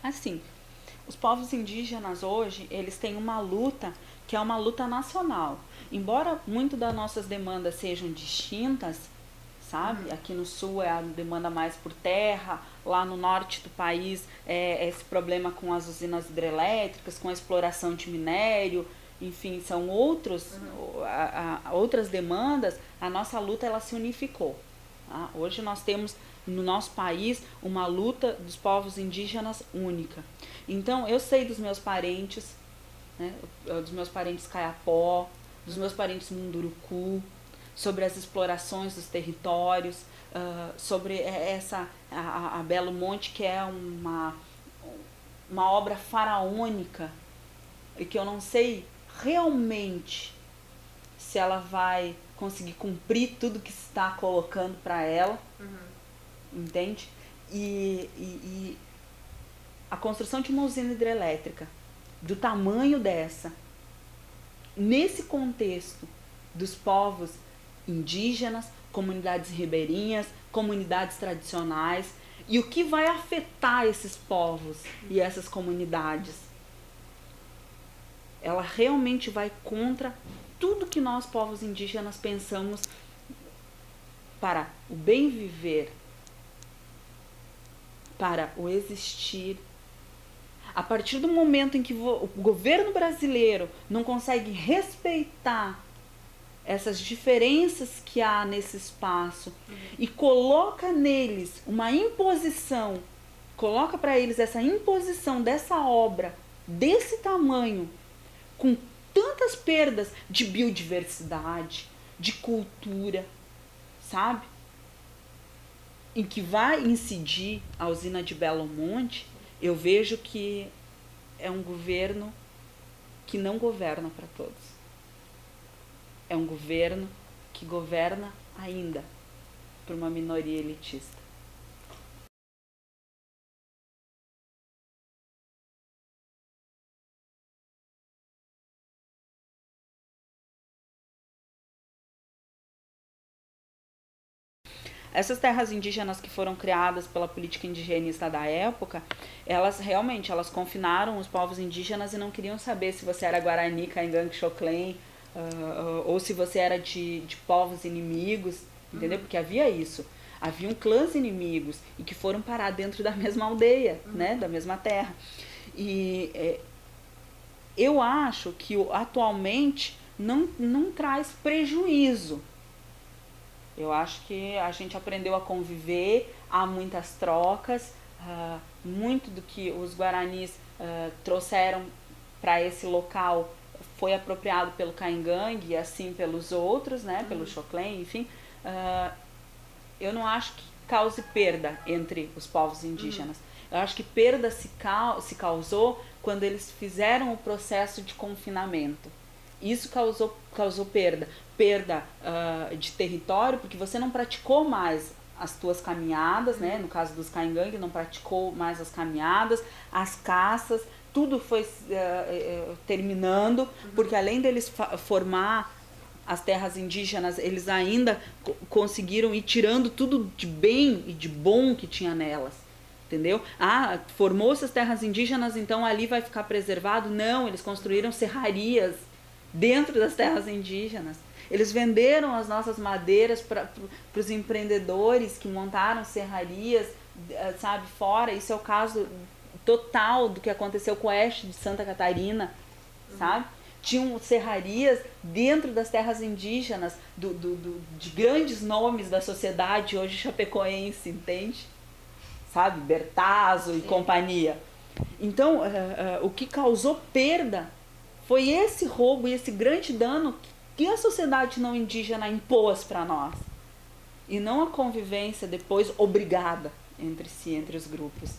Assim, os povos indígenas hoje, eles têm uma luta que é uma luta nacional. Embora muito das nossas demandas sejam distintas, sabe? Aqui no sul é a demanda mais por terra, lá no norte do país é esse problema com as usinas hidrelétricas, com a exploração de minério, enfim, são outras demandas. A nossa luta ela se unificou. Tá? Hoje nós temos no nosso país uma luta dos povos indígenas única. Então eu sei dos meus parentes, né, dos meus parentes Caiapó, dos meus parentes Munduruku, sobre as explorações dos territórios, sobre a Belo Monte, que é uma obra faraônica e que eu não sei realmente se ela vai conseguir cumprir tudo que se está colocando para ela, entende? E a construção de uma usina hidrelétrica do tamanho dessa, nesse contexto dos povos indígenas, comunidades ribeirinhas, comunidades tradicionais, e o que vai afetar esses povos e essas comunidades. Ela realmente vai contra tudo que nós, povos indígenas, pensamos para o bem viver, para o existir. A partir do momento em que o governo brasileiro não consegue respeitar essas diferenças que há nesse espaço e coloca neles uma imposição, coloca para eles essa imposição dessa obra desse tamanho, com tantas perdas de biodiversidade, de cultura, sabe? Em que vai incidir a usina de Belo Monte, eu vejo que é um governo que não governa para todos. É um governo que governa ainda por uma minoria elitista. Essas terras indígenas que foram criadas pela política indigenista da época, elas realmente confinaram os povos indígenas e não queriam saber se você era Guarani, Caingangue, Xoclen, ou se você era de povos inimigos, entendeu? Porque havia isso. Haviam clãs inimigos e que foram parar dentro da mesma aldeia, né? Da mesma terra. E eu acho que atualmente não traz prejuízo. Eu acho que a gente aprendeu a conviver, há muitas trocas, muito do que os guaranis trouxeram para esse local foi apropriado pelo Caingangue e assim pelos outros, né, pelo Xoclen, enfim. Eu não acho que cause perda entre os povos indígenas. Eu acho que perda se causou quando eles fizeram o processo de confinamento. Isso causou perda de território, porque você não praticou mais as tuas caminhadas, né? No caso dos Caingangue, não praticou mais as caminhadas, as caças, tudo foi terminando, porque além deles formar as terras indígenas, eles ainda conseguiram ir tirando tudo de bem e de bom que tinha nelas. Entendeu? Formou-se as terras indígenas, então ali vai ficar preservado? Não, eles construíram serrarias dentro das terras indígenas. Eles venderam as nossas madeiras para os empreendedores que montaram serrarias, sabe, fora. Isso é o caso total do que aconteceu com o oeste de Santa Catarina, sabe? Tinham serrarias dentro das terras indígenas de grandes nomes da sociedade hoje chapecoense, entende? Sabe? Bertazzo e companhia. Então, o que causou perda foi esse roubo e esse grande dano que a sociedade não indígena impôs para nós. E não a convivência depois obrigada entre si, entre os grupos.